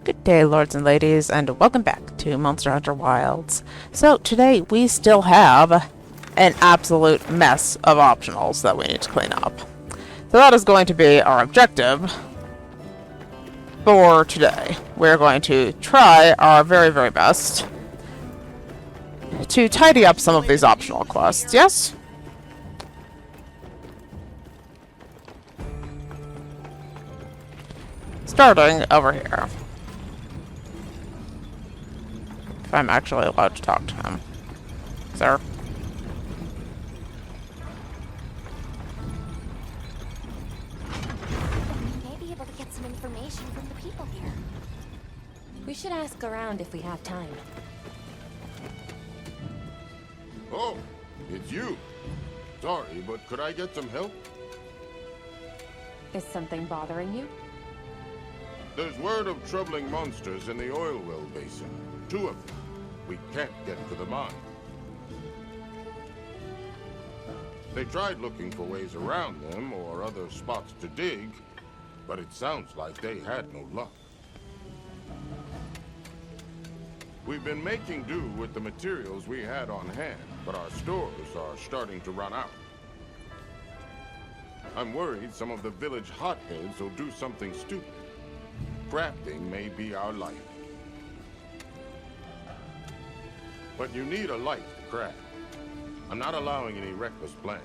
Good day, lords and ladies, and welcome back to Monster Hunter Wilds. So, today we still have an absolute mess of optionals that we need to clean up. So that is going to be our objective for today. We're going to try our very, very best to tidy up some of these optional quests, yes? Starting over here. If I'm actually allowed to talk to him. Sir? We may be able to get some information from the people here. We should ask around if we have time. Oh, it's you. Sorry, but could I get some help? Is something bothering you? There's word of troubling monsters in the oil well basin. 2 of them. We can't get to the mine. They tried looking for ways around them or other spots to dig, but it sounds like they had no luck. We've been making do with the materials we had on hand, but our stores are starting to run out. I'm worried some of the village hotheads will do something stupid. Crafting may be our life. But you need a light to craft. I'm not allowing any reckless plans.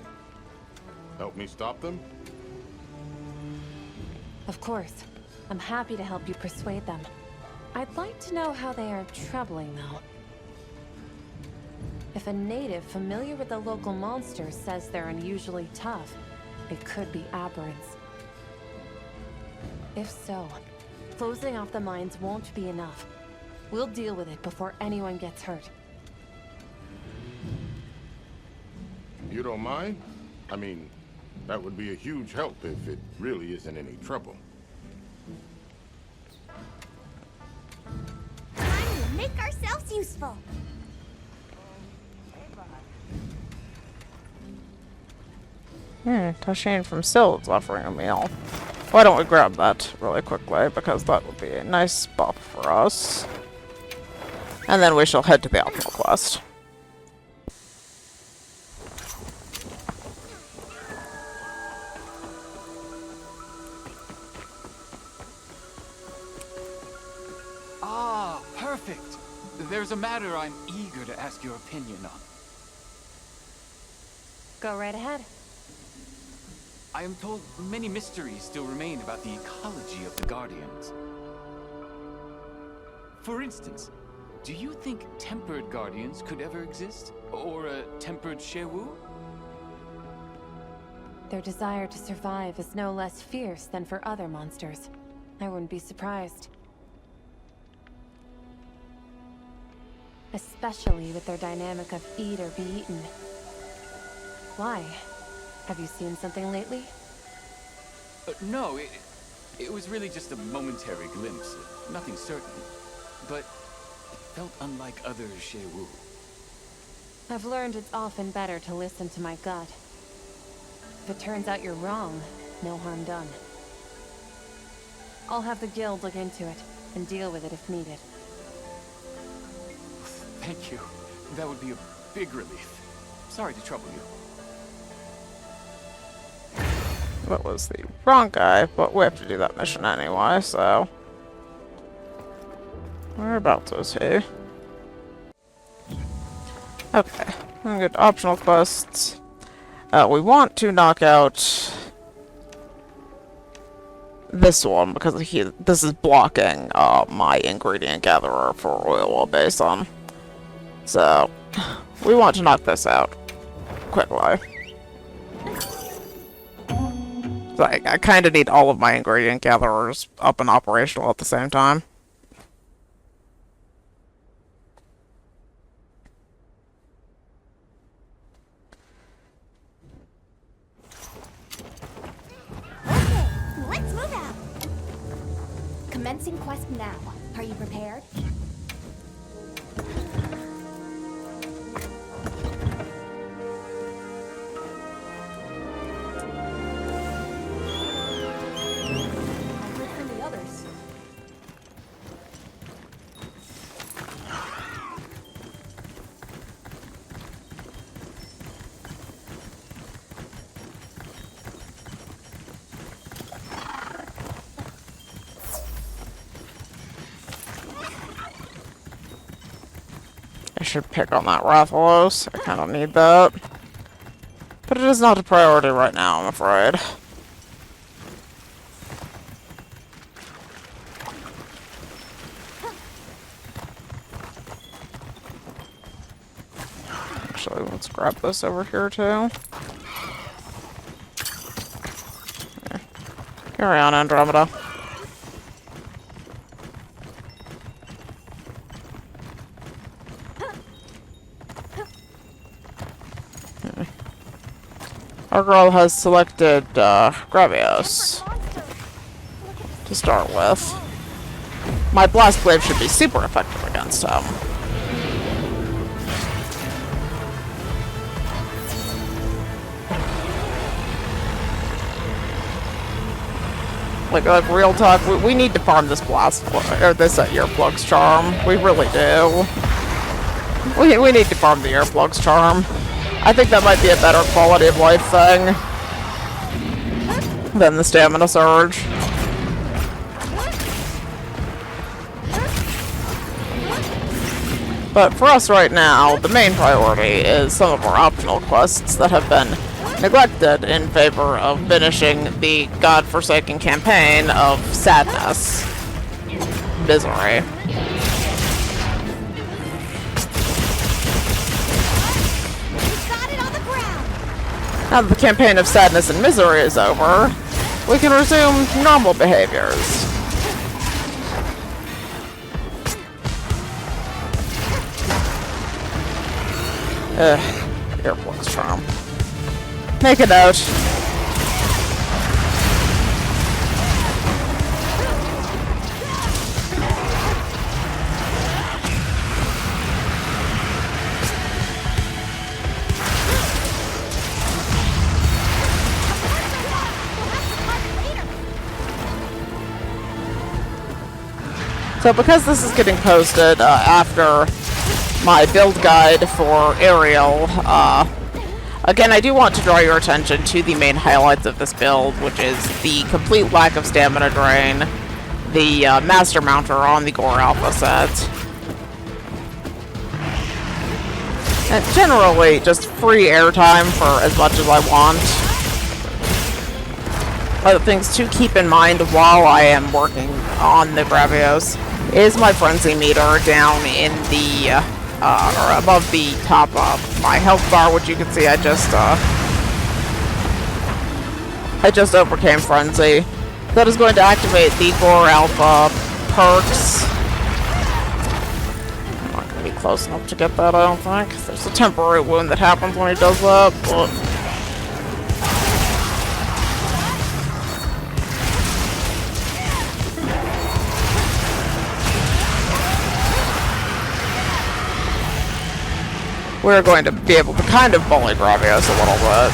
Help me stop them? Of course. I'm happy to help you persuade them. I'd like to know how they are troubling, though. If a native familiar with the local monsters says they're unusually tough, it could be aberrants. If so, closing off the mines won't be enough. We'll deal with it before anyone gets hurt. You don't mind? I mean, that would be a huge help if it really isn't any trouble. Time to make ourselves useful. Tashin from Sild's offering a meal. Why don't we grab that really quickly, because that would be a nice buff for us. And then we shall head to the optional quest. Ah, perfect. There's a matter I'm eager to ask your opinion on. Go right ahead. I am told many mysteries still remain about the ecology of the Guardians. For instance, do you think tempered Guardians could ever exist? Or a tempered Shewu? Their desire to survive is no less fierce than for other monsters. I wouldn't be surprised. Especially with their dynamic of eat or be eaten. Why? Have you seen something lately? No, it was really just a momentary glimpse. Nothing certain. But it felt unlike other Shewu. I've learned it's often better to listen to my gut. If it turns out you're wrong, no harm done. I'll have the guild look into it, and deal with it if needed. Thank you. That would be a big relief. Sorry to trouble you. That was the wrong guy, but we have to do that mission anyway, so... Whereabouts is he? Okay, we get optional quests. We want to knock out this one, because this is blocking my ingredient gatherer for oil basin. So, we want to knock this out quickly. Like, I kind of need all of my ingredient gatherers up and operational at the same time. Okay, let's move out. Commencing quest now. Are you prepared? I should pick on that Rathalos. I kind of need that. But it is not a priority right now, I'm afraid. Actually, let's grab this over here, too. There. Carry on, Andromeda. Our girl has selected Gravios to start with. My Blast Blade should be super effective against him. Like real talk, we need to farm this Blast or this Earplugs Charm. We really do. We need to farm the Earplugs Charm. I think that might be a better quality of life thing than the Stamina Surge. But for us right now, the main priority is some of our optional quests that have been neglected in favor of finishing the godforsaken campaign of Sadness. Misery. Now that the campaign of Sadness and Misery is over, we can resume normal behaviors. Earplugs Charm. Make a note. So because this is getting posted after my build guide for Ariel, again, I do want to draw your attention to the main highlights of this build, which is the complete lack of stamina drain, the Master Mounter on the Gore Alpha set, and generally just free airtime for as much as I want. Other things to keep in mind while I am working on the Gravios is my frenzy meter down in the or above the top of my health bar, which you can see I just overcame frenzy. That is going to activate the Gore Alpha perks. I'm not going to be close enough to get that, I don't think. There's a temporary wound that happens when he does that, but we're going to be able to kind of bully Gravios a little bit.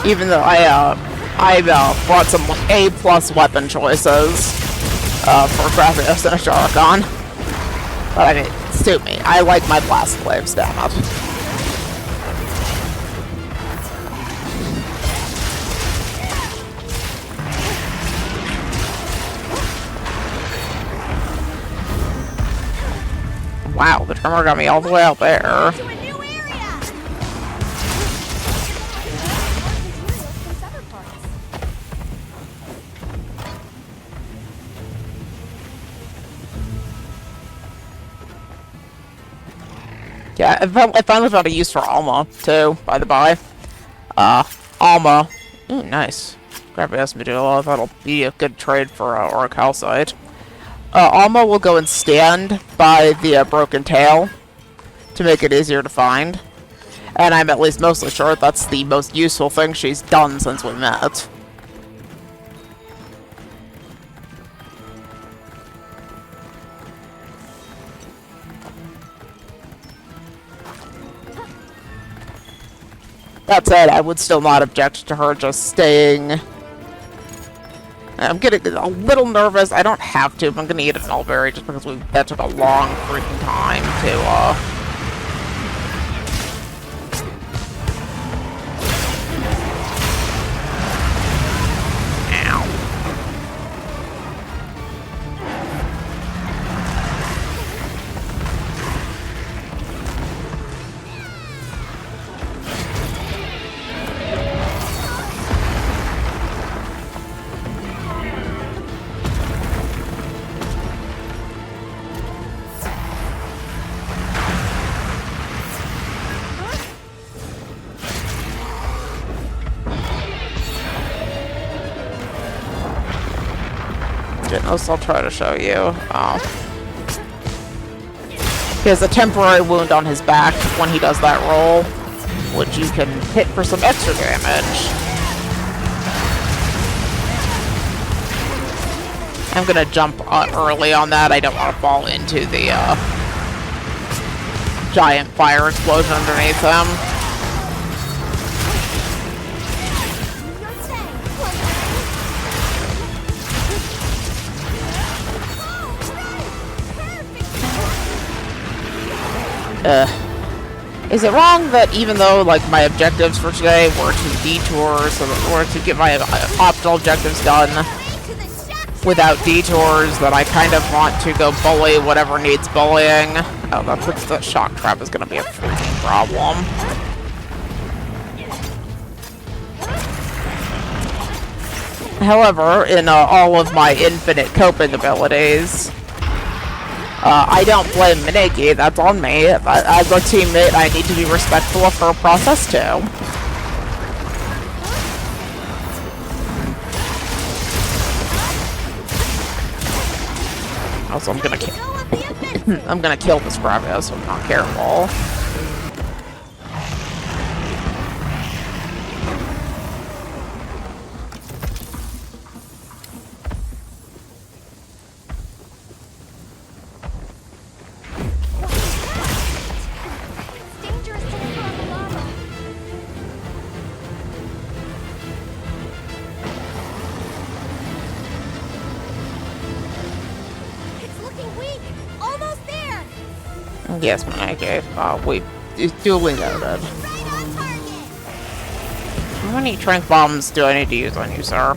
Even though I brought some A+ weapon choices for Gravios and Ajarakan. But I mean, suit me. I like my Blast Blades, damn it. Wow, the tremor got me all the way out there. Yeah, I finally found a use for Alma, too, by the by. Alma. Ooh, nice. Gravios Medulla, that'll be a good trade for Orichalcite. Alma will go and stand by the broken tail to make it easier to find. And I'm at least mostly sure that's the most useful thing she's done since we met. That said, I would still not object to her just staying I'm getting a little nervous. I don't have to, but I'm gonna eat an elberry just because that took a long freaking time to, I'll try to show you. He has a temporary wound on his back when he does that roll, which you can hit for some extra damage. I'm gonna jump early on that. I don't want to fall into the giant fire explosion underneath him. Is it wrong that even though, like, my objectives for today were to detour, so that were to get my optional objectives done without detours, that I kind of want to go bully whatever needs bullying? Oh, that shock trap is going to be a freaking problem. However, in all of my infinite coping abilities, I don't blame Miniki, that's on me. As a teammate, I need to be respectful of her process too. Also, I'm gonna kill this Gravios, so I'm not careful. Yes, Miniki. It's duly noted. Right on target. How many trank bombs do I need to use on you, sir?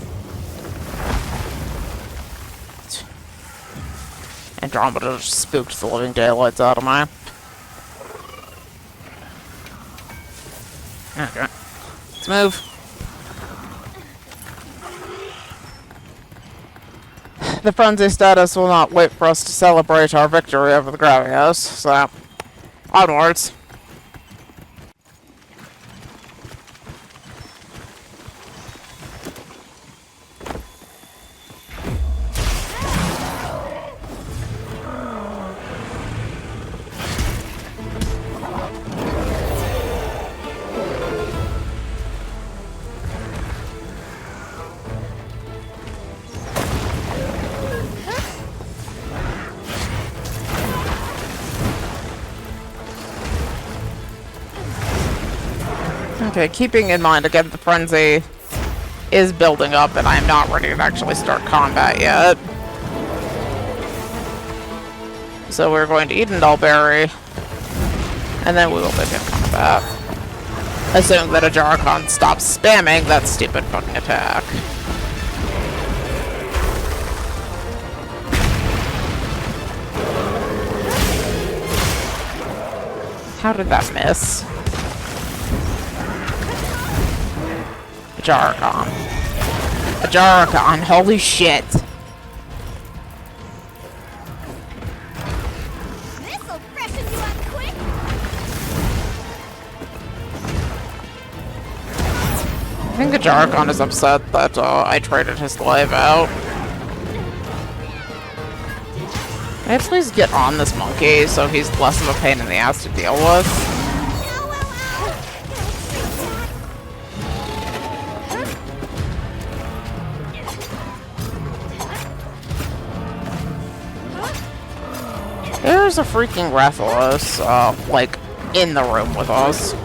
Andromeda just spooked the living daylights out of me. Okay. Let's move. The frenzy status will not wait for us to celebrate our victory over the Gravios, so onwards. Okay, keeping in mind, again, the frenzy is building up, and I'm not ready to actually start combat yet. So we're going to eat an Elberry, and then we will begin combat. Assuming that Ajarakan stops spamming that stupid fucking attack. How did that miss? Ajarakan. Ajarakan, holy shit. This'll freshen you up quick. I think Ajarakan is upset that I traded his life out. May I please get on this monkey so he's less of a pain in the ass to deal with? There's a freaking Rathalos, like, in the room with us.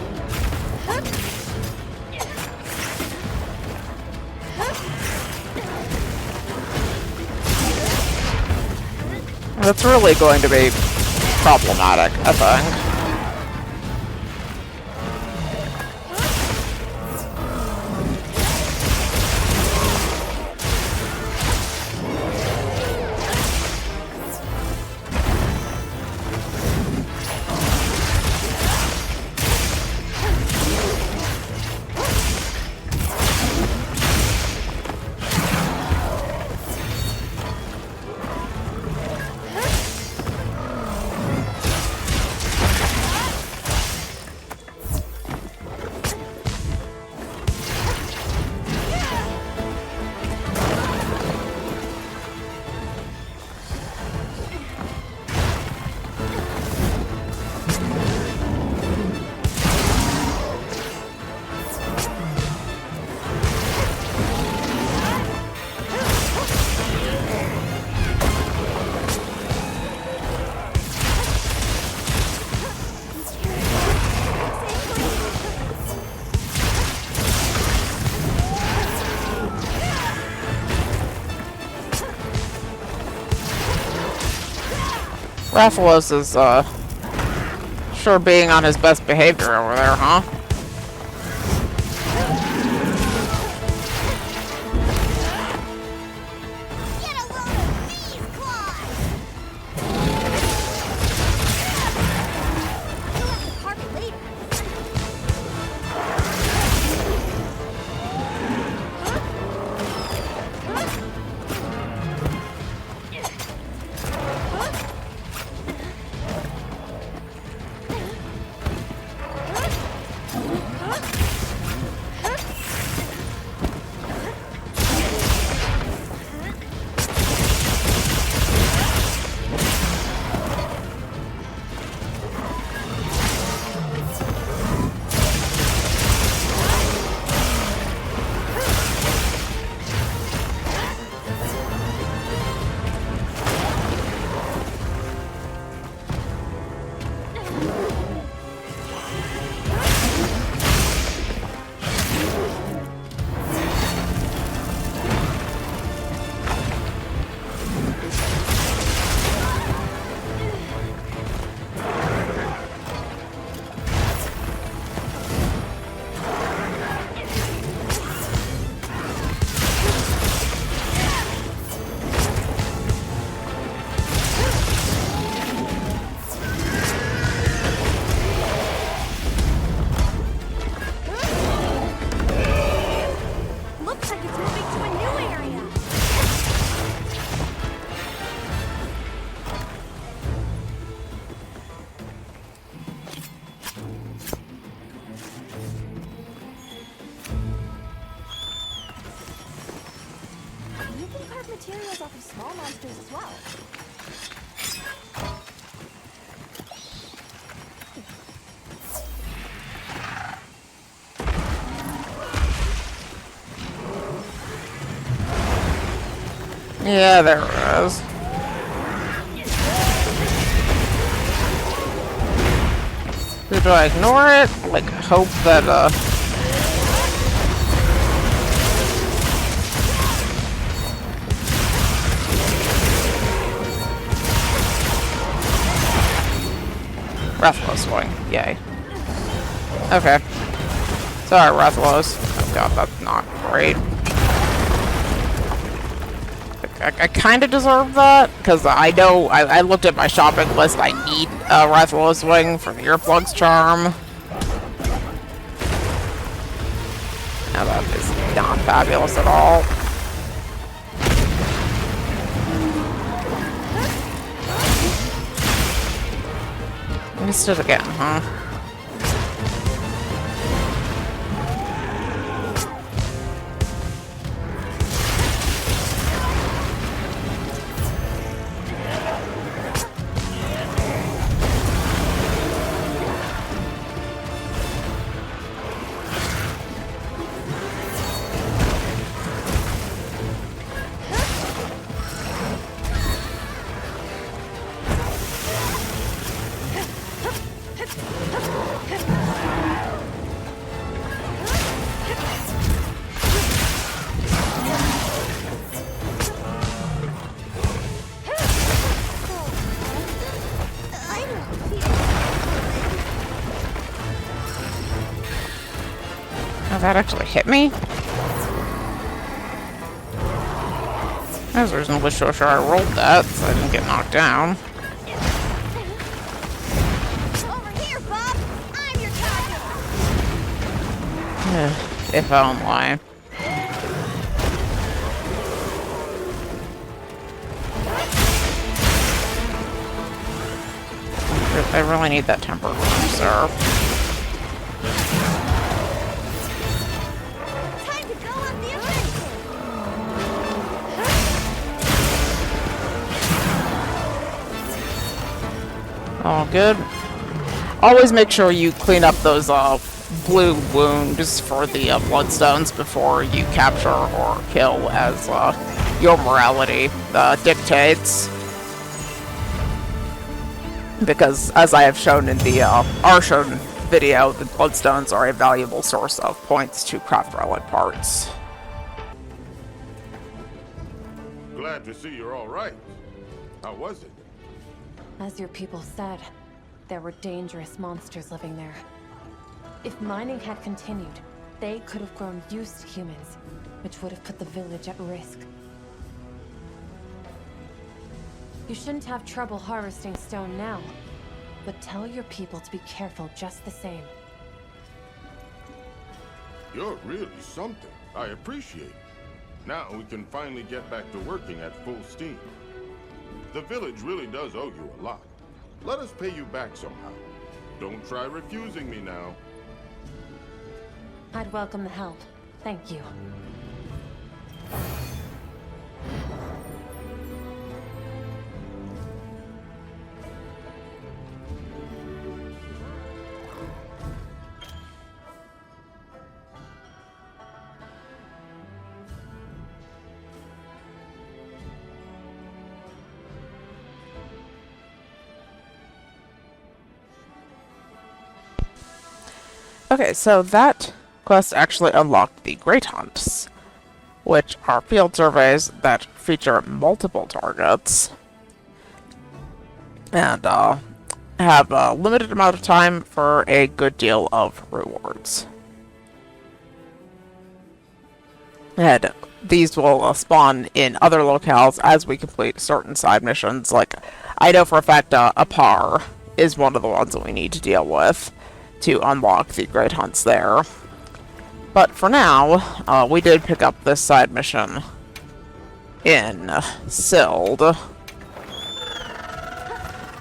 That's really going to be problematic, I think. Rathalos is, sure being on his best behavior over there, huh? Get a load of these claws! You'll have to carve it later. Materials off of small monsters as well. Yeah, there it is. Do I ignore it? Like, hope that, Rathalos swing. Yay. Okay. Sorry, Rathalos. Oh god, that's not great. I kind of deserve that, because I know, I looked at my shopping list, I need a Rathalos wing for the earplugs charm. Now that is not fabulous at all. Missed it again, huh? that actually hit me? I was reasonably sure I rolled that, so I didn't get knocked down. Over here, Bob! I'm your target! If only. I really need that tempered reserve. Time to go on the offensive! Oh, good. Always make sure you clean up those blue wounds for the bloodstones before you capture or kill, as your morality dictates. Because, as I have shown in the Arshown video, the bloodstones are a valuable source of points to craft relic parts. Glad to see you're all right. How was it? As your people said, there were dangerous monsters living there. If mining had continued, they could have grown used to humans, which would have put the village at risk. You shouldn't have trouble harvesting stone now, but tell your people to be careful just the same. You're really something. I appreciate it. Now we can finally get back to working at full steam. The village really does owe you a lot. Let us pay you back somehow. Don't try refusing me now. I'd welcome the help. Thank you. Okay, so that quest actually unlocked the Great Hunts, which are field surveys that feature multiple targets and have a limited amount of time for a good deal of rewards. And these will spawn in other locales as we complete certain side missions. Like, I know for a fact Apar is one of the ones that we need to deal with to unlock the Great Hunts there. But for now, we did pick up this side mission in Sild.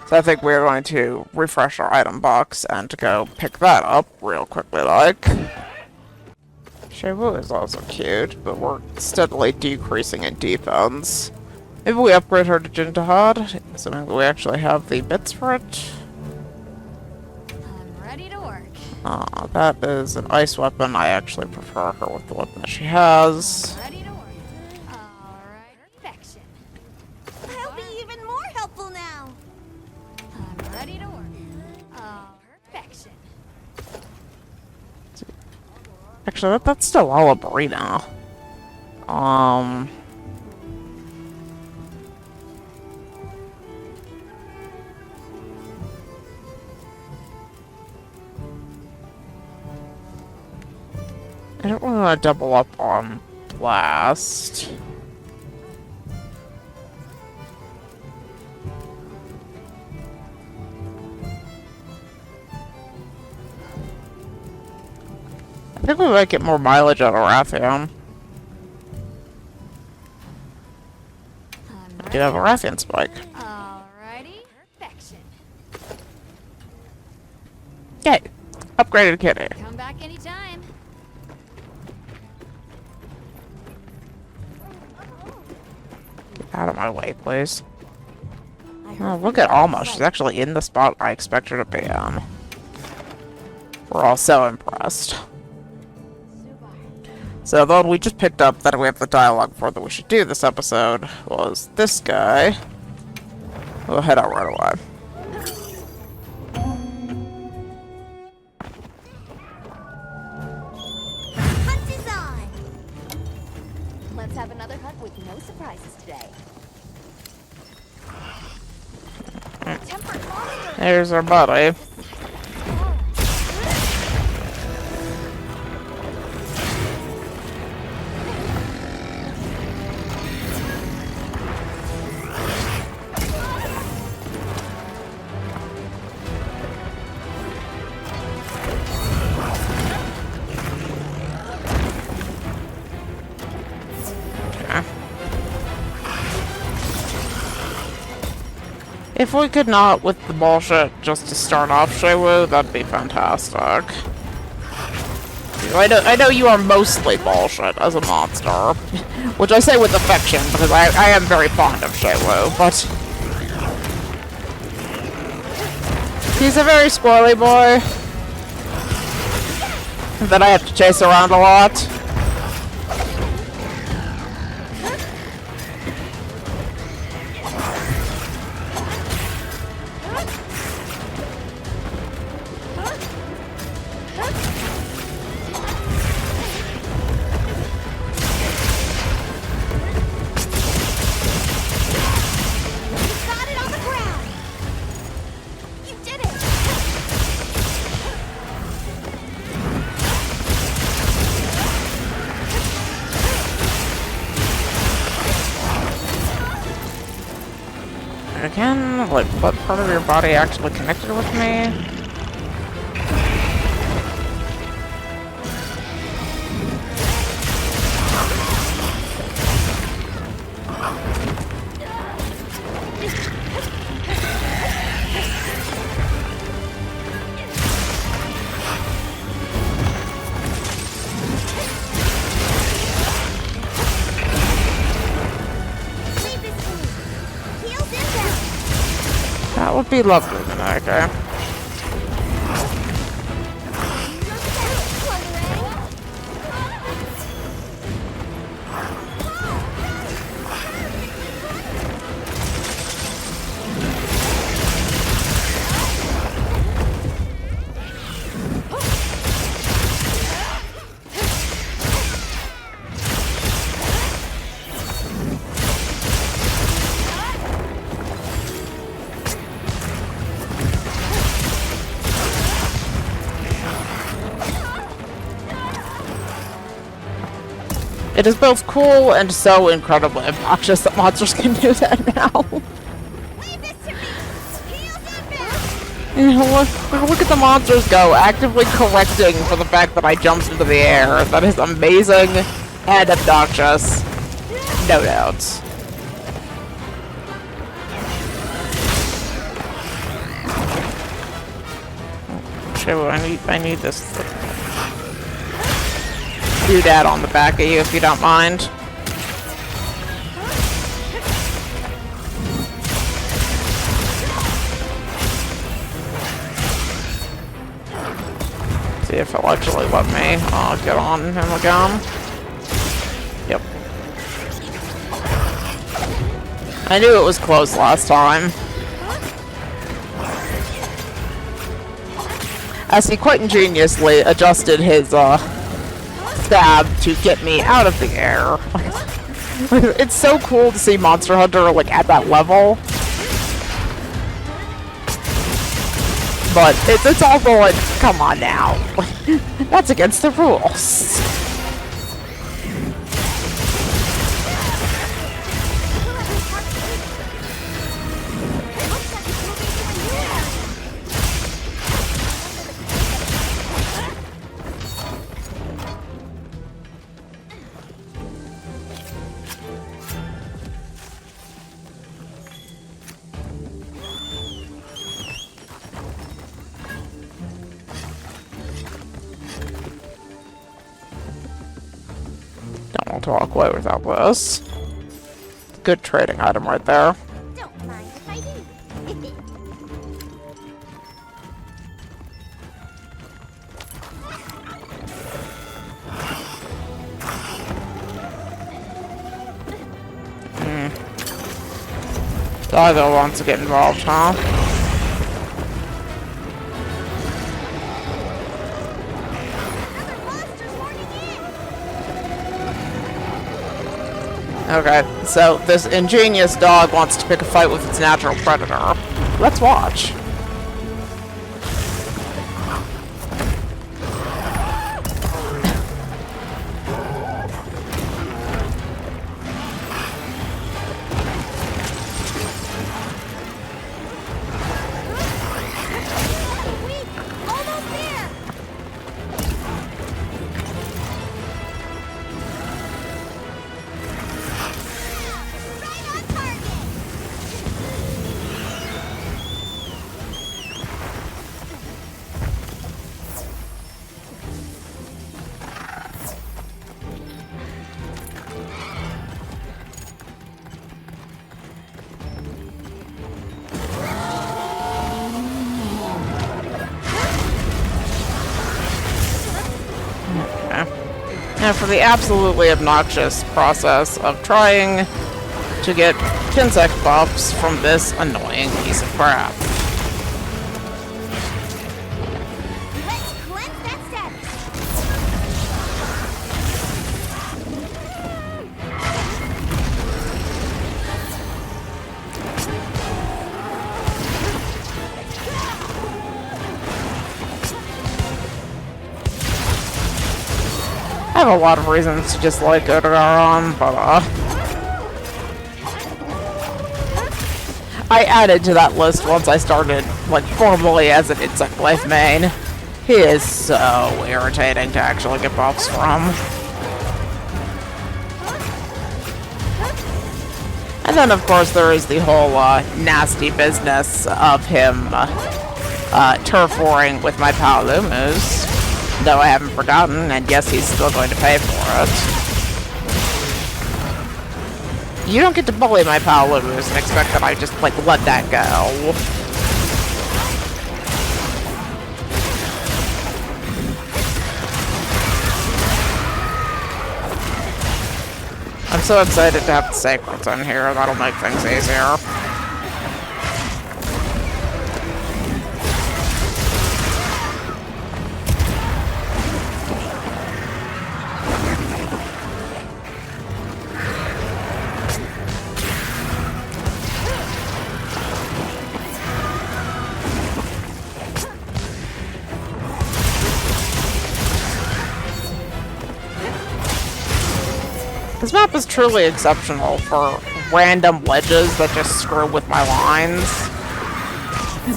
So I think we're going to refresh our item box and to go pick that up real quickly, like. Shewu is also cute, but we're steadily decreasing in defense. Maybe we upgrade her to Jintahad, assuming we actually have the bits for it. I'm ready to work. That is an ice weapon. I actually prefer her with the weapon that she has. Ready to work. Alright, perfection. I'll be even more helpful now. I'm ready to work. Perfection. Actually, that's still all a burrito. I don't really want to double up on Blast. I think we might get more mileage out of Rathian. I do have a Rathian spike. Alrighty, perfection. Yay! Upgraded kitty. Come back anytime. Get out of my way, please. Oh, look at Alma. She's actually in the spot I expect her to be in. We're all so impressed. So the one we just picked up that we have the dialogue for that we should do this episode was this guy. We'll head out right away. Hunt is on. Let's have another hunt with no surprises today. Tempered monster. Here's our buddy. If we could not with the bullshit just to start off, Shewu, that'd be fantastic. I know you are mostly bullshit as a monster, which I say with affection because I am very fond of Shewu, but he's a very squirrely boy that I have to chase around a lot. Again, like, what part of your body actually connected with me? That would be lovely, Manaka. It is both cool and so incredibly obnoxious that monsters can do that now. Leave this to me. Heels and back. You know, look at the monsters go, actively correcting for the fact that I jumped into the air. That is amazing and obnoxious. No doubts. Shewu, I need this doodad on the back of you if you don't mind. See if it'll actually let me get on him again. Yep. I knew it was close last time. As he quite ingeniously adjusted his stab to get me out of the air. It's so cool to see Monster Hunter like at that level. But it's also like, come on now. That's against the rules. Don't want to walk away without this. Good trading item right there. Don't mind if I do. Daigo wants to get involved, huh? Okay, so this ingenious dog wants to pick a fight with its natural predator. Let's watch. Almost there. Right on target. And for the absolutely obnoxious process of trying to get insect buffs from this annoying piece of crap. Let's cleanse that status. I have a lot of reasons to dislike Odogaron, but I added to that list once I started, like, formally as an Insect Life main. He is so irritating to actually get buffs from. And then, of course, there is the whole nasty business of him turf warring with my Paolumus. Though I haven't forgotten, and yes, he's still going to pay for it. You don't get to bully my Paolumus and expect that I just, like, let that go. I'm so excited to have the Sacreds in here, that'll make things easier. This map is truly exceptional for random ledges that just screw with my lines.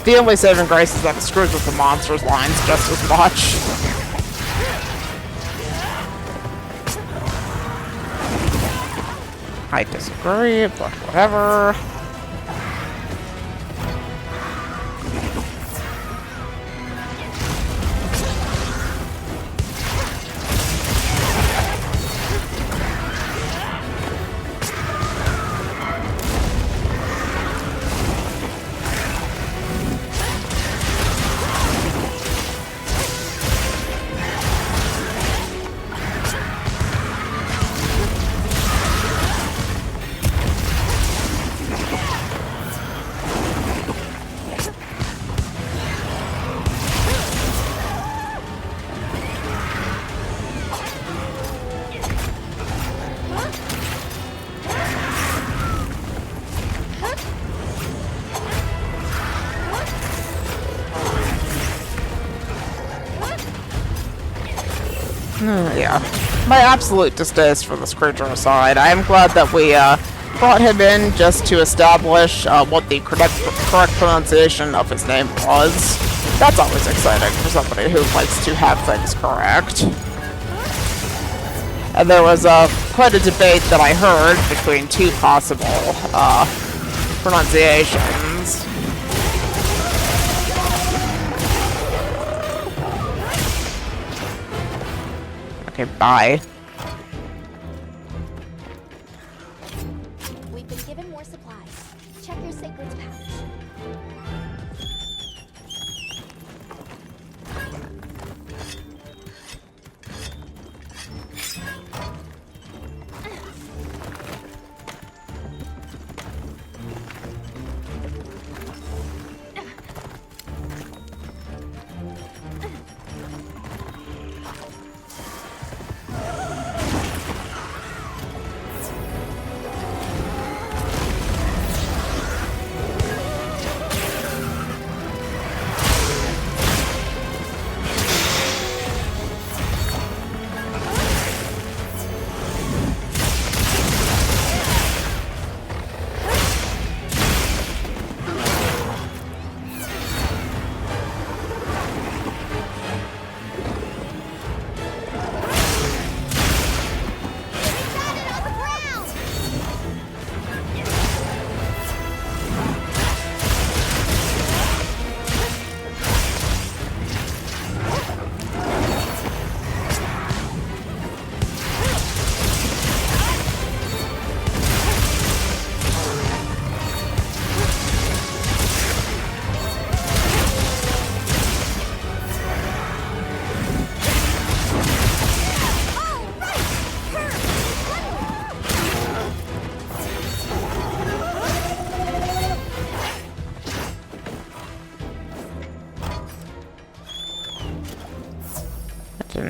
The only saving grace is that it screws with the monster's lines just as much. I disagree, but whatever. Yeah. My absolute distaste for this creature aside, I am glad that we brought him in just to establish what the correct pronunciation of his name was. That's always exciting for somebody who likes to have things correct. And there was quite a debate that I heard between two possible pronunciations. Okay, bye. We've been given more supplies. Check your sacred's pouch.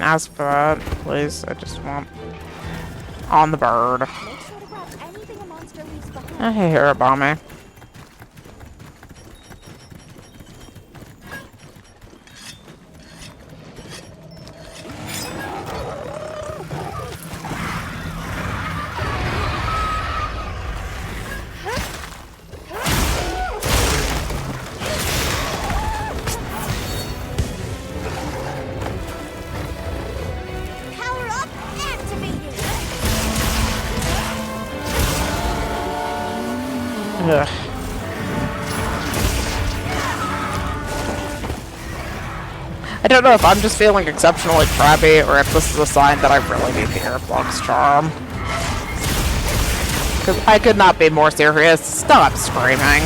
ask for that, please. I just want on the bird. Make sure to grab anything a monster leaves behind. I hear about me. Power up, activated. Ugh. I don't know if I'm just feeling exceptionally crabby or if this is a sign that I really need the Airflux charm. Because I could not be more serious. Stop screaming.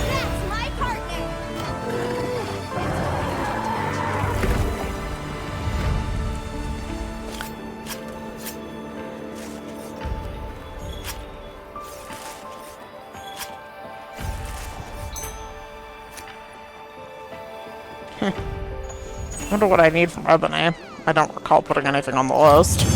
That's my partner. Wonder what I need from Ebony. I don't recall putting anything on the list.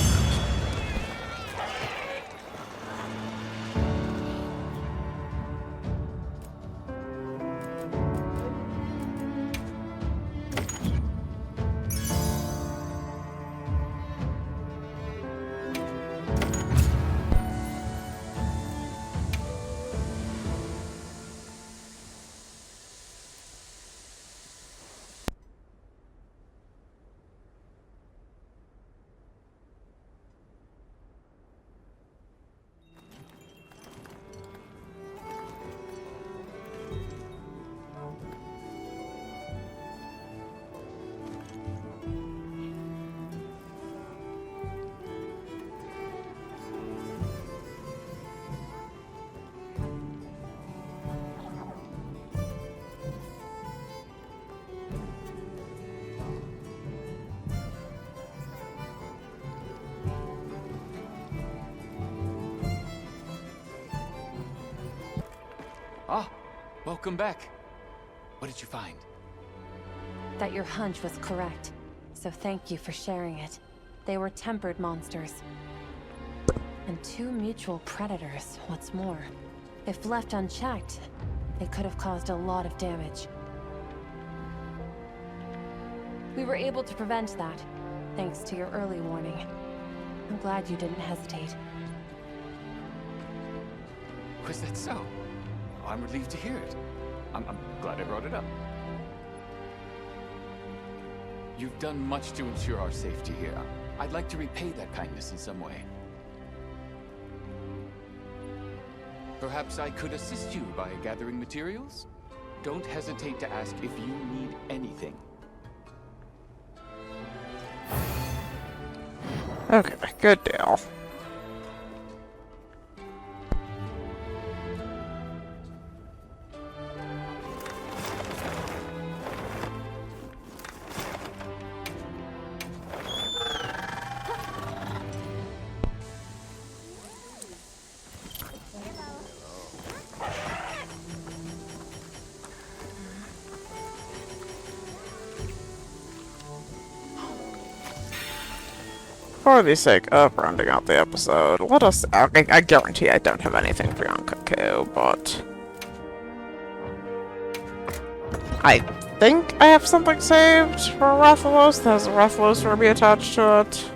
Ah, welcome back. What did you find? That your hunch was correct. So thank you for sharing it. They were tempered monsters. And two mutual predators, what's more. If left unchecked, they could have caused a lot of damage. We were able to prevent that, thanks to your early warning. I'm glad you didn't hesitate. Was that so? I'm relieved to hear it. I'm glad I brought it up. You've done much to ensure our safety here. I'd like to repay that kindness in some way. Perhaps I could assist you by gathering materials? Don't hesitate to ask if you need anything. Okay, good deal. For the sake of rounding out the episode, let us... I guarantee I don't have anything beyond Cuckoo, but... I think I have something saved for Rathalos that has a Rathalos ruby attached to it.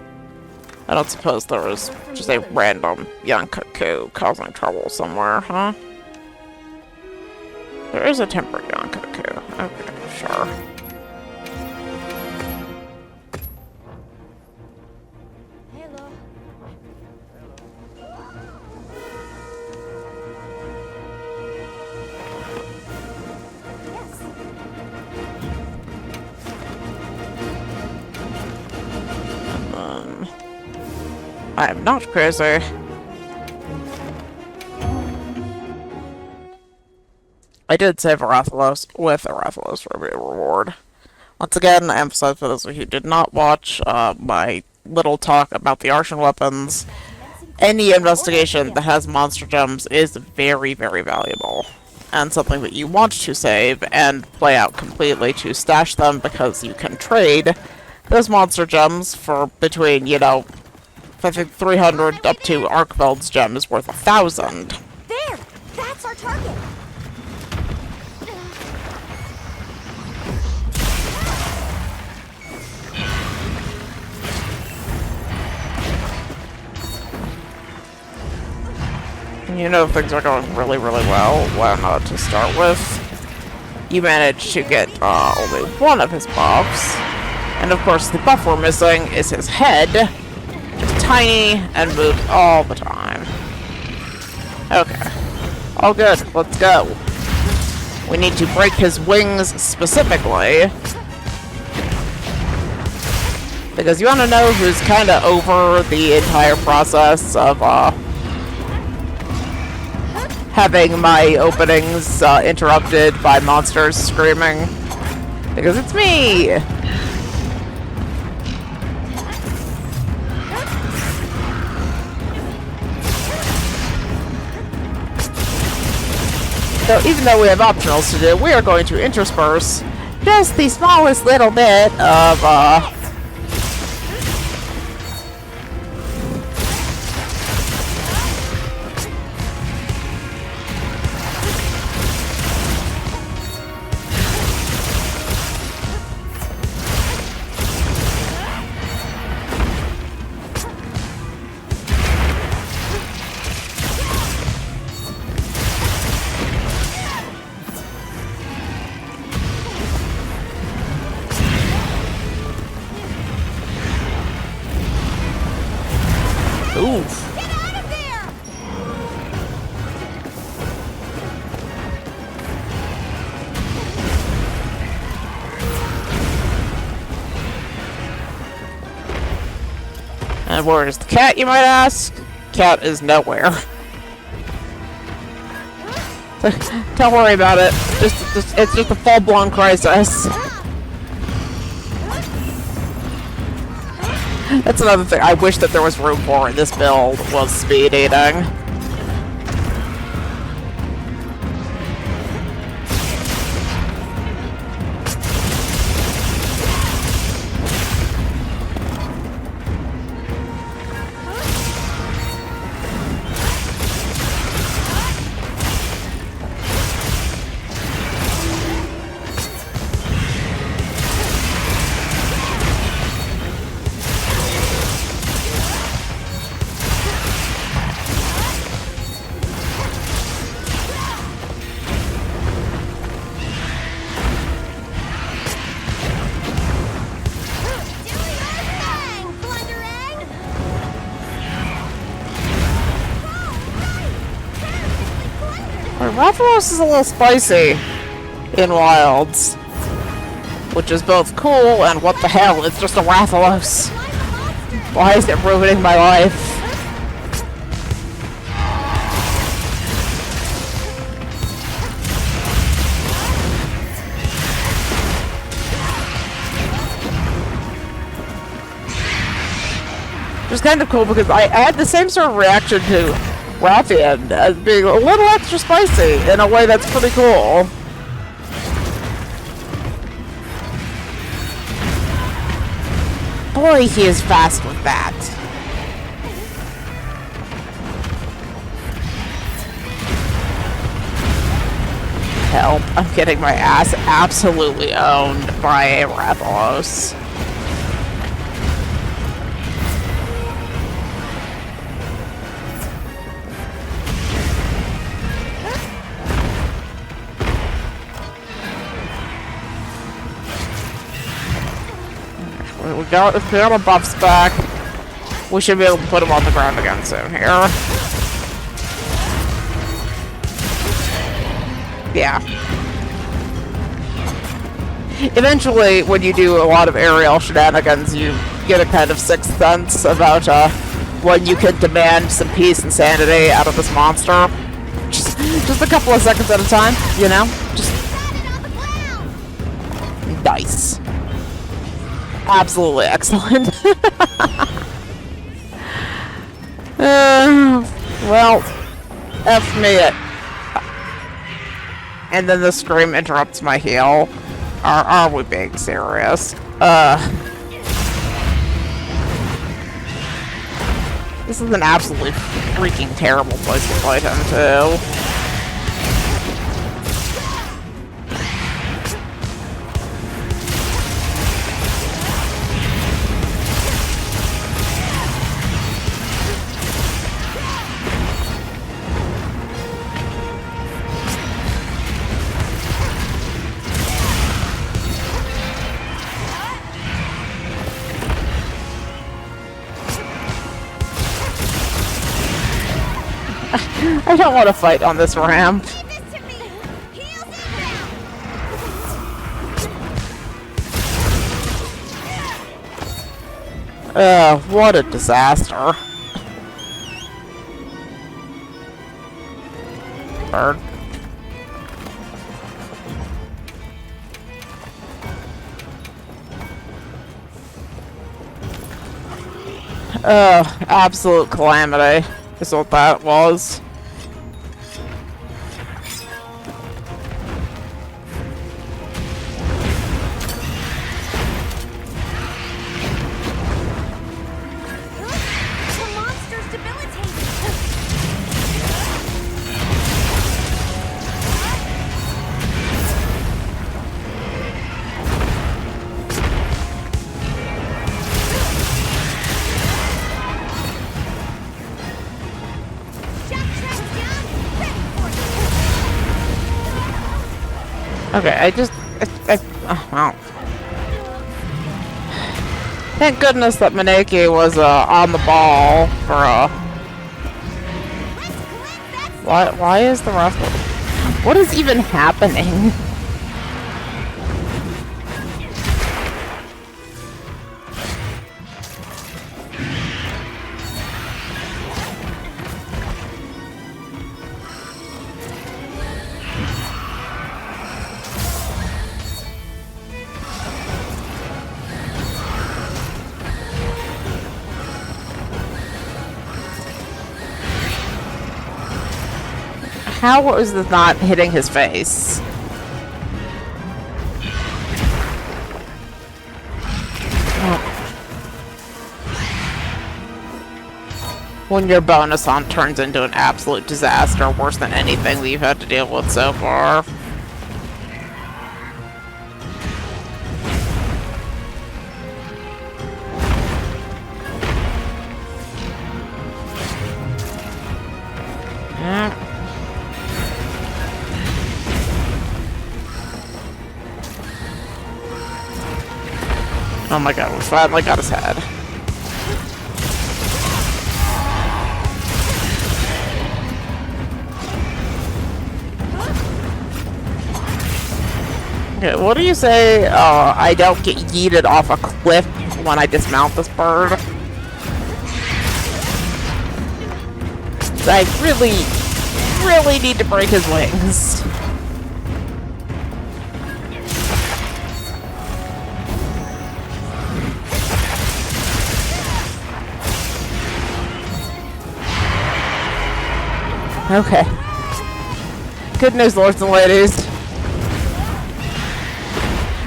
I don't suppose there was just a random young Cuckoo causing trouble somewhere, huh? There is a tempered young Cuckoo. Okay, sure. I am not crazy. I did save a Rathalos with a Rathalos for a reward. Once again, I emphasize for those of you who did not watch my little talk about the Arshan weapons, any investigation that has monster gems is very, very valuable. And something that you want to save and play out completely to stash them, because you can trade those monster gems for between, you know, I think 300 up to Arkveld's gem is worth 1,000. There! That's our target! You know things are going really, really well. Why not to start with? You managed to get only one of his buffs. And of course the buff we're missing is his head. Just tiny and moves all the time. Okay. All good. Let's go. We need to break his wings specifically. Because you want to know who's kind of over the entire process of having my openings interrupted by monsters screaming. Because it's me! So even though we have optionals to do, we are going to intersperse just the smallest little bit of oof. Get out of there! And where's the cat, you might ask? Cat is nowhere. Don't worry about it. It's just a full-blown crisis. That's another thing I wish that there was room for in this build, was speed eating. Rathalos is a little spicy in Wilds, which is both cool and what the hell, it's just a Rathalos. Why is it ruining my life? Which is kind of cool because I had the same sort of reaction to Rathian as being a little extra spicy in a way that's pretty cool. Boy, he is fast with that. Help, I'm getting my ass absolutely owned by a Rathalos. If we got our buffs back, we should be able to put him on the ground again soon here. Yeah. Eventually, when you do a lot of aerial shenanigans, you get a kind of sixth sense about when you can demand some peace and sanity out of this monster. Just a couple of seconds at a time, you know? Nice. Absolutely excellent. Well, F me it. And then the scream interrupts my heal. Are we being serious? This is an absolutely freaking terrible place to fight him, too. I don't want to fight on this ramp. Leave this to me. Heels inbound. What a disaster. Bird. Absolute calamity is what that was. The monster's debilitated. Jack track's down. Ready for it. Okay, well. Thank goodness that Maneki was on the ball for why is the ref? What is even happening? How is this not hitting his face? When your bonus on turns into an absolute disaster, worse than anything that you've had to deal with so far. Yeah. Oh my god, we finally got his head. Okay, what do you say? I don't get yeeted off a cliff when I dismount this bird. I really need to break his wings. Okay. Good news, lords and ladies.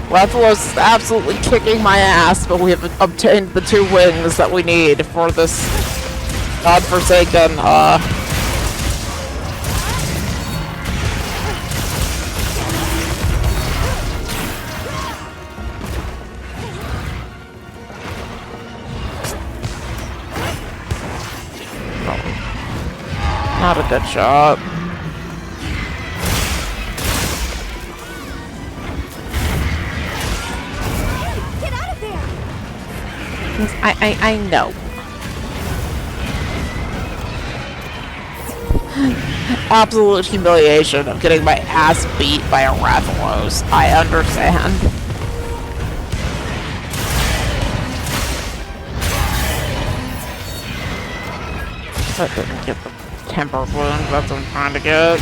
Rathalos is absolutely kicking my ass, but we have obtained the 2 wings that we need for this godforsaken, not a good shot. Get out of there. I know. Absolute humiliation of getting my ass beat by a Rathalos. I understand. That didn't get the tempered wound, that's what I'm trying to get.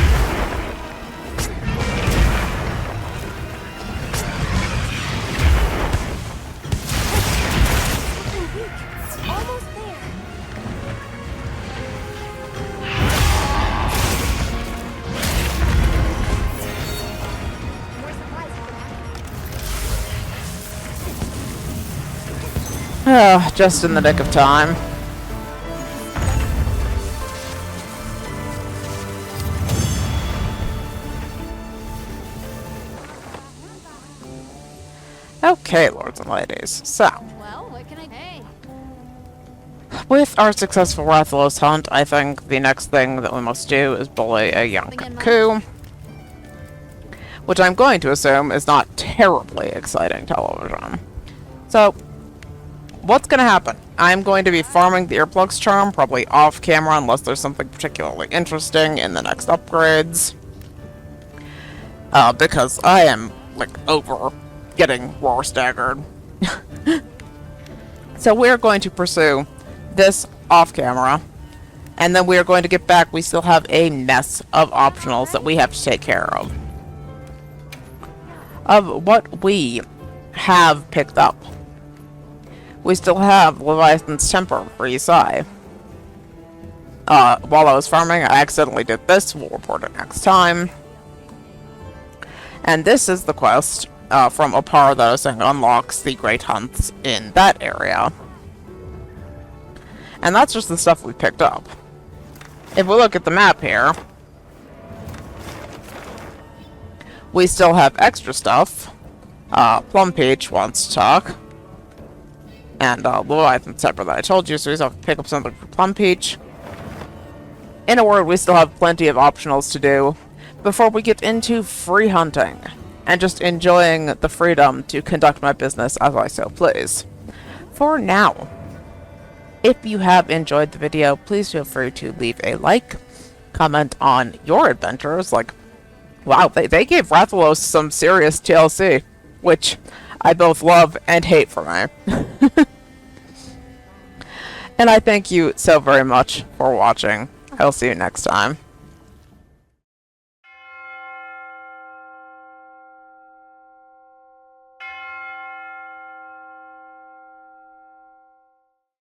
Just in the nick of time. Okay, lords and ladies. So, Well, what can I... Hey. with our successful Rathalos hunt, I think the next thing that we must do is bully a young cuckoo. Which I'm going to assume is not terribly exciting television. So, what's going to happen? I'm going to be farming the earplugs charm, probably off camera unless there's something particularly interesting in the next upgrades. Because I am, like, over getting roar staggered. So we're going to pursue this off camera, and then we're going to get back. We still have a mess of optionals that we have to take care of. Of what we have picked up. We still have Leviathan's Temper for Yesai. While I was farming, I accidentally did this. We'll report it next time. And this is the quest from Opar that I was saying unlocks the Great Hunts in that area. And that's just the stuff we picked up. If we look at the map here, we still have extra stuff. Plum Peach wants to talk. And Leviathan Temper that I told you, so we still have to pick up something for Plum Peach. In a word, we still have plenty of optionals to do before we get into free hunting and just enjoying the freedom to conduct my business as I so please. For now, if you have enjoyed the video, please feel free to leave a like, comment on your adventures. Like, wow, they gave Rathalos some serious TLC, which I both love and hate for me. And I thank you so very much for watching. I will see you next time.